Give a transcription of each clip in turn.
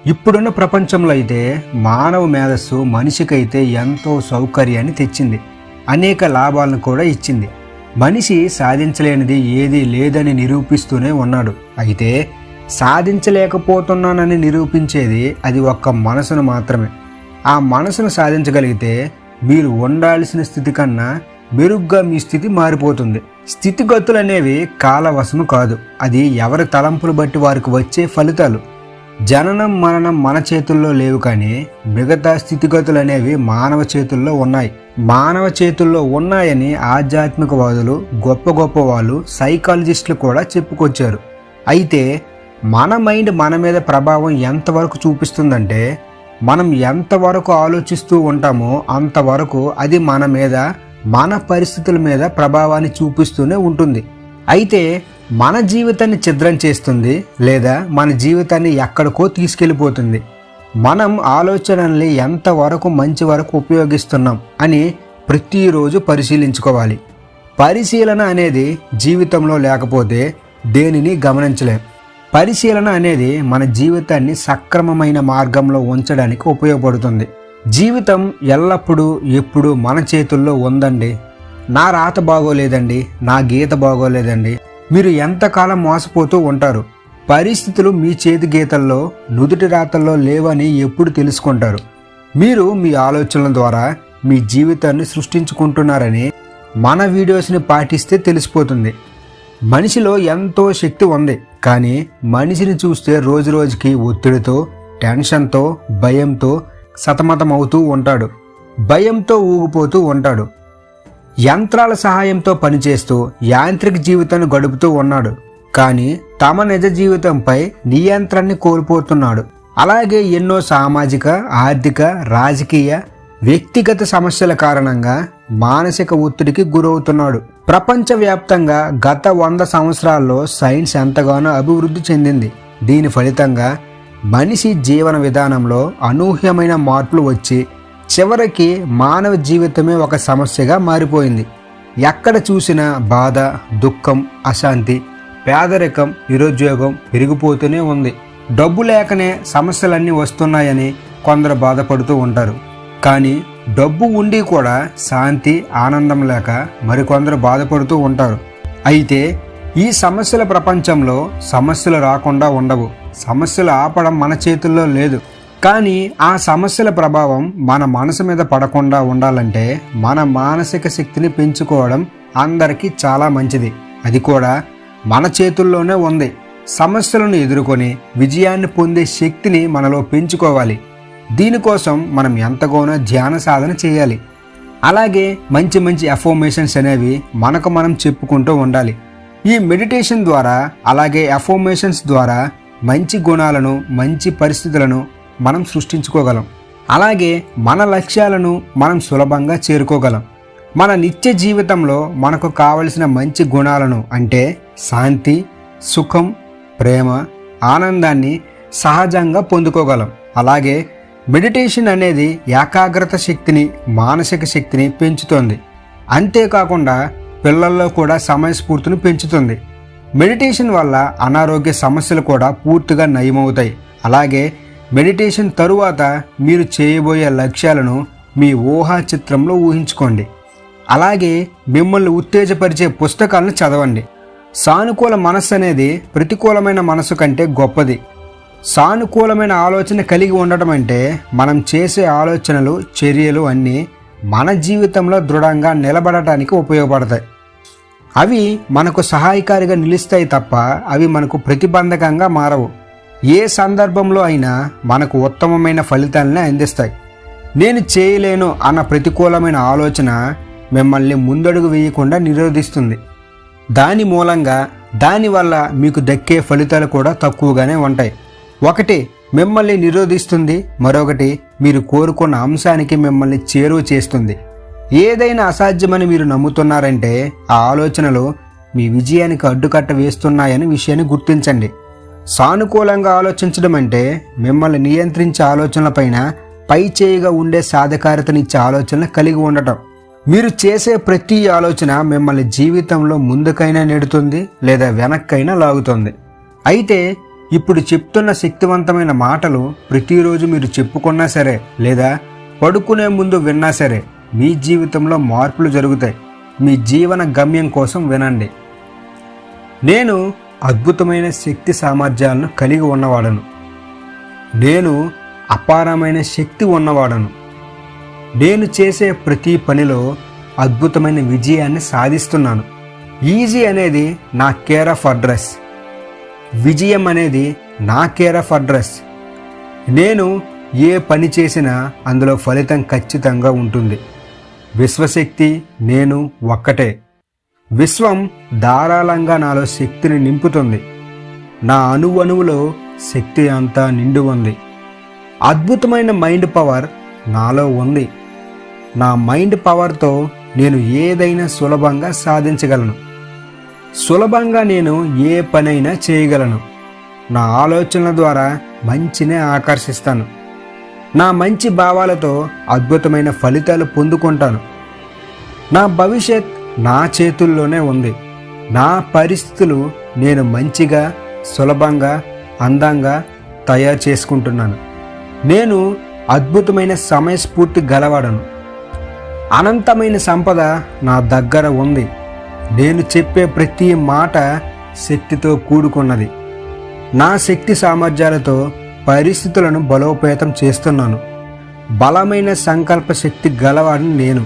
ఇప్పుడున్న ప్రపంచంలో అయితే మానవ మేధస్సు మనిషికైతే ఎంతో సౌకర్యాన్ని తెచ్చింది, అనేక లాభాలను కూడా ఇచ్చింది. మనిషి సాధించలేనిది ఏదీ లేదని నిరూపిస్తూనే ఉన్నాడు. అయితే సాధించలేకపోతున్నానని నిరూపించేది అది ఒక్క మనసును మాత్రమే. ఆ మనసును సాధించగలిగితే మీరు ఉండాల్సిన స్థితి కన్నా మెరుగ్గా మీ స్థితి మారిపోతుంది. స్థితిగతులు అనేవి కాలవశము కాదు, అది ఎవరి తలంపులు బట్టి వారికి వచ్చే ఫలితాలు. జననం మరణం మన చేతుల్లో లేవు, కానీ మిగతా స్థితిగతులు అనేవి మానవ చేతుల్లో ఉన్నాయి. మానవ చేతుల్లో ఉన్నాయని ఆధ్యాత్మికవాదులు, గొప్ప గొప్ప వాళ్ళు, సైకాలజిస్టులు కూడా చెప్పుకొచ్చారు. అయితే మన మైండ్ మన మీద ప్రభావం ఎంతవరకు చూపిస్తుందంటే, మనం ఎంతవరకు ఆలోచిస్తూ ఉంటామో అంతవరకు అది మన మీద, మన పరిస్థితుల మీద ప్రభావాన్ని చూపిస్తూనే ఉంటుంది. అయితే మన జీవితాన్ని ఛిద్రం చేస్తుంది, లేదా మన జీవితాన్ని ఎక్కడికో తీసుకెళ్ళిపోతుంది. మనం ఆలోచనల్ని ఎంతవరకు మంచి వరకు ఉపయోగిస్తున్నాం అని ప్రతిరోజు పరిశీలించుకోవాలి. పరిశీలన అనేది జీవితంలో లేకపోతే దేనిని గమనించలేం. పరిశీలన అనేది మన జీవితాన్ని సక్రమమైన మార్గంలో ఉంచడానికి ఉపయోగపడుతుంది. జీవితం ఎల్లప్పుడూ ఎప్పుడూ మన చేతుల్లో ఉందండి. నా రాత బాగోలేదండి, నా గీత బాగోలేదండి, మీరు ఎంతకాలం మోసపోతూ ఉంటారు. పరిస్థితులు మీ చేతి గీతల్లో, నుదుటి రాతల్లో లేవని ఎప్పుడు తెలుసుకుంటారు. మీరు మీ ఆలోచనల ద్వారా మీ జీవితాన్ని సృష్టించుకుంటున్నారని మన వీడియోస్ని పాటిస్తే తెలిసిపోతుంది. మనిషిలో ఎంతో శక్తి ఉంది, కానీ మనిషిని చూస్తే రోజు రోజుకి ఒత్తిడితో, టెన్షన్తో, భయంతో సతమతమవుతూ ఉంటాడు. భయంతో ఊగిపోతూ ఉంటాడు. యంత్రాల సహాయంతో పనిచేస్తూ యాంత్రిక జీవితాన్ని గడుపుతూ ఉన్నాడు, కానీ తమ నిజ జీవితంపై నియంత్రణని కోల్పోతున్నాడు. అలాగే ఎన్నో సామాజిక, ఆర్థిక, రాజకీయ, వ్యక్తిగత సమస్యల కారణంగా మానసిక ఒత్తిడికి గురవుతున్నాడు. ప్రపంచవ్యాప్తంగా గత 100 సంవత్సరాల్లో సైన్స్ ఎంతగానో అభివృద్ధి చెందింది. దీని ఫలితంగా మనిషి జీవన విధానంలో అనూహ్యమైన మార్పులు వచ్చి చివరికి మానవ జీవితమే ఒక సమస్యగా మారిపోయింది. ఎక్కడ చూసినా బాధ, దుఃఖం, అశాంతి, పేదరికం, నిరుద్యోగం పెరిగిపోతూనే ఉంది. డబ్బు లేకనే సమస్యలన్నీ వస్తున్నాయని కొందరు బాధపడుతూ ఉంటారు. కానీ డబ్బు ఉండి కూడా శాంతి, ఆనందం లేక మరికొందరు బాధపడుతూ ఉంటారు. అయితే ఈ సమస్యల ప్రపంచంలో సమస్యలు రాకుండా ఉండవు. సమస్యలు ఆపడం మన చేతుల్లో లేదు. కానీ ఆ సమస్యల ప్రభావం మన మనసు మీద పడకుండా ఉండాలంటే మన మానసిక శక్తిని పెంచుకోవడం అందరికీ చాలా మంచిది. అది కూడా మన చేతుల్లోనే ఉంది. సమస్యలను ఎదుర్కొని విజయాన్ని పొందే శక్తిని మనలో పెంచుకోవాలి. దీనికోసం మనం ఎంతగానో ధ్యాన సాధన చేయాలి. అలాగే మంచి మంచి అఫర్మేషన్స్ అనేవి మనకు మనం చెప్పుకుంటూ ఉండాలి. ఈ మెడిటేషన్ ద్వారా, అలాగే అఫర్మేషన్స్ ద్వారా మంచి గుణాలను, మంచి పరిస్థితులను మనం సృష్టించుకోగలం. అలాగే మన లక్ష్యాలను మనం సులభంగా చేరుకోగలం. మన నిత్య జీవితంలో మనకు కావలసిన మంచి గుణాలను, అంటే శాంతి, సుఖం, ప్రేమ, ఆనందాన్ని సహజంగా పొందుకోగలం. అలాగే మెడిటేషన్ అనేది ఏకాగ్రత శక్తిని, మానసిక శక్తిని పెంచుతుంది. అంతేకాకుండా పిల్లల్లో కూడా సమయస్ఫూర్తిని పెంచుతుంది. మెడిటేషన్ వల్ల అనారోగ్య సమస్యలు కూడా పూర్తిగా నయమవుతాయి. అలాగే మెడిటేషన్ తరువాత మీరు చేయబోయే లక్ష్యాలను మీ ఊహా చిత్రంలో ఊహించుకోండి. అలాగే మిమ్మల్ని ఉత్తేజపరిచే పుస్తకాలను చదవండి. సానుకూల మనస్సు అనేది ప్రతికూలమైన మనసు కంటే గొప్పది. సానుకూలమైన ఆలోచన కలిగి ఉండటం అంటే మనం చేసే ఆలోచనలు, చర్యలు అన్నీ మన జీవితంలో దృఢంగా నిలబడటానికి ఉపయోగపడతాయి. అవి మనకు సహాయకారిగా నిలుస్తాయి తప్ప అవి మనకు ప్రతిబంధకంగా మారవు. ఏ సందర్భంలో అయినా మనకు ఉత్తమమైన ఫలితాలనే అందిస్తాయి. నేను చేయలేను అన్న ప్రతికూలమైన ఆలోచన మిమ్మల్ని ముందడుగు వేయకుండా నిరోధిస్తుంది. దానివల్ల మీకు దక్కే ఫలితాలు కూడా తక్కువగానే ఉంటాయి. ఒకటి మిమ్మల్ని నిరోధిస్తుంది, మరొకటి మీరు కోరుకున్న అంశానికి మిమ్మల్ని చేరువ చేస్తుంది. ఏదైనా అసాధ్యమని మీరు నమ్ముతున్నారంటే ఆ ఆలోచనలు మీ విజయానికి అడ్డుకట్ట వేస్తున్నాయని విషయాన్ని గుర్తించండి. సానుకూలంగా ఆలోచించడం అంటే మిమ్మల్ని నియంత్రించే ఆలోచనలపైన పై చేయిగా ఉండే సాధికారతనిచ్చే ఆలోచనలు కలిగి ఉండటం. మీరు చేసే ప్రతి ఆలోచన మిమ్మల్ని జీవితంలో ముందుకైనా నెడుతుంది, లేదా వెనక్కైనా లాగుతుంది. అయితే ఇప్పుడు చెప్తున్న శక్తివంతమైన మాటలు ప్రతిరోజు మీరు చెప్పుకున్నా సరే లేదా పడుకునే ముందు విన్నా సరే మీ జీవితంలో మార్పులు జరుగుతాయి. మీ జీవన గమ్యం కోసం వినండి. నేను అద్భుతమైన శక్తి సామర్థ్యాలను కలిగి ఉన్నవాడను. నేను అపారమైన శక్తి ఉన్నవాడను. నేను చేసే ప్రతి పనిలో అద్భుతమైన విజయాన్ని సాధిస్తున్నాను. ఈజీ అనేది నా కేర్ ఆఫ్ అడ్రస్. విజయం అనేది నా కేర్ ఆఫ్ అడ్రస్. నేను ఏ పని చేసినా అందులో ఫలితం ఖచ్చితంగా ఉంటుంది. విశ్వశక్తి నేను ఒక్కటే. విశ్వం ధారాళంగా నాలో శక్తిని నింపుతుంది. నా అణువణువులో శక్తి అంతా నిండి ఉంది. అద్భుతమైన మైండ్ పవర్ నాలో ఉంది. నా మైండ్ పవర్తో నేను ఏదైనా సులభంగా సాధించగలను. సులభంగా నేను ఏ పనైనా చేయగలను. నా ఆలోచనల ద్వారా మంచినే ఆకర్షిస్తాను. నా మంచి భావాలతో అద్భుతమైన ఫలితాలు పొందుకుంటాను. నా భవిష్యత్ నా చేతుల్లోనే ఉంది. నా పరిస్థితులు నేను మంచిగా, సులభంగా, అందంగా తయారు చేసుకుంటున్నాను. నేను అద్భుతమైన సమయస్ఫూర్తి గలవాడను. అనంతమైన సంపద నా దగ్గర ఉంది. నేను చెప్పే ప్రతి మాట శక్తితో కూడుకున్నది. నా శక్తి సామర్థ్యాలతో పరిస్థితులను బలోపేతం చేస్తున్నాను. బలమైన సంకల్ప శక్తి గలవాడిని నేను.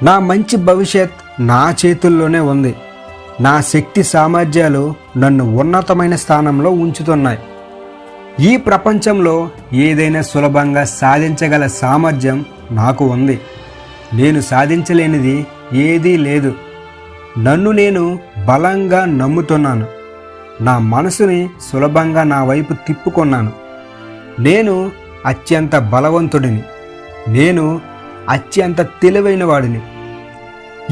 నా మంచి భవిష్యత్ నా చేతుల్లోనే ఉంది. నా శక్తి సామర్థ్యాలు నన్ను ఉన్నతమైన స్థానంలో ఉంచుతున్నాయి. ఈ ప్రపంచంలో ఏదైనా సులభంగా సాధించగల సామర్థ్యం నాకు ఉంది. నేను సాధించలేనిది ఏదీ లేదు. నన్ను నేను బలంగా నమ్ముతున్నాను. నా మనసుని సులభంగా నా వైపు తిప్పుకున్నాను. నేను అత్యంత బలవంతుడిని. నేను అత్యంత తెలివైన వాడిని.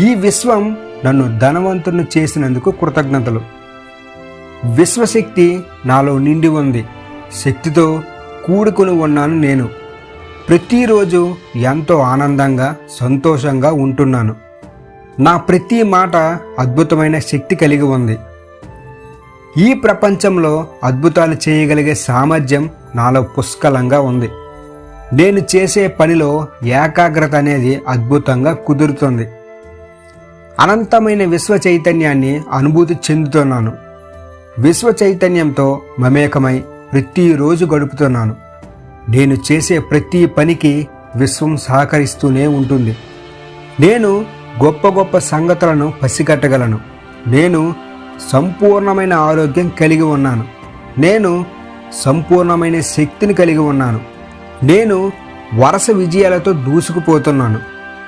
ఈ విశ్వం నన్ను ధనవంతుని చేసినందుకు కృతజ్ఞతలు. విశ్వశక్తి నాలో నిండి ఉంది. శక్తితో కూడుకుని ఉన్నాను నేను. ప్రతిరోజు ఎంతో ఆనందంగా, సంతోషంగా ఉంటున్నాను. నా ప్రతి మాట అద్భుతమైన శక్తి కలిగి ఉంది. ఈ ప్రపంచంలో అద్భుతాలు చేయగలిగే సామర్థ్యం నాలో పుష్కలంగా ఉంది. నేను చేసే పనిలో ఏకాగ్రత అనేది అద్భుతంగా కుదురుతుంది. అనంతమైన విశ్వ చైతన్యాన్ని అనుభూతి చెందుతున్నాను. విశ్వ చైతన్యంతో మమేకమై ప్రతిరోజు గడుపుతున్నాను. నేను చేసే ప్రతి పనికి విశ్వం సహకరిస్తూనే ఉంటుంది. నేను గొప్ప గొప్ప సంగతులను పసిగట్టగలను. నేను సంపూర్ణమైన ఆరోగ్యం కలిగి ఉన్నాను. నేను సంపూర్ణమైన శక్తిని కలిగి ఉన్నాను. నేను వరుస విజయాలతో దూసుకుపోతున్నాను.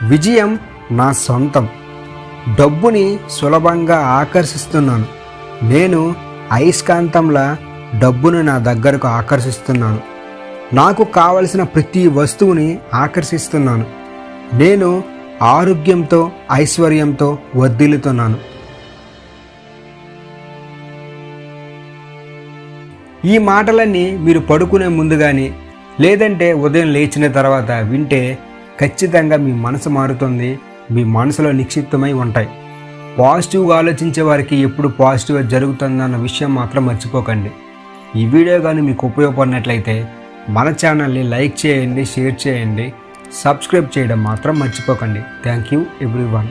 విజయం నా సొంతం. డబ్బుని సులభంగా ఆకర్షిస్తున్నాను. నేను అయస్కాంతంలా డబ్బును నా దగ్గరకు ఆకర్షిస్తున్నాను. నాకు కావలసిన ప్రతి వస్తువుని ఆకర్షిస్తున్నాను. నేను ఆరోగ్యంతో, ఐశ్వర్యంతో వర్ధిల్లుతున్నాను. ఈ మాటలన్నీ మీరు పడుకునే ముందు కానీ లేదంటే ఉదయం లేచిన తర్వాత వింటే ఖచ్చితంగా మీ మనసు మారుతుంది. మీ మనసులో నిక్షిప్తమై ఉంటాయి. పాజిటివ్గా ఆలోచించే వారికి ఎప్పుడు పాజిటివ్గా జరుగుతుందన్న విషయం మాత్రం మర్చిపోకండి. ఈ వీడియో కానీ మీకు ఉపయోగపడినట్లయితే మన ఛానల్ని లైక్ చేయండి, షేర్ చేయండి, సబ్స్క్రైబ్ చేయడం మాత్రం మర్చిపోకండి. Thank you everyone.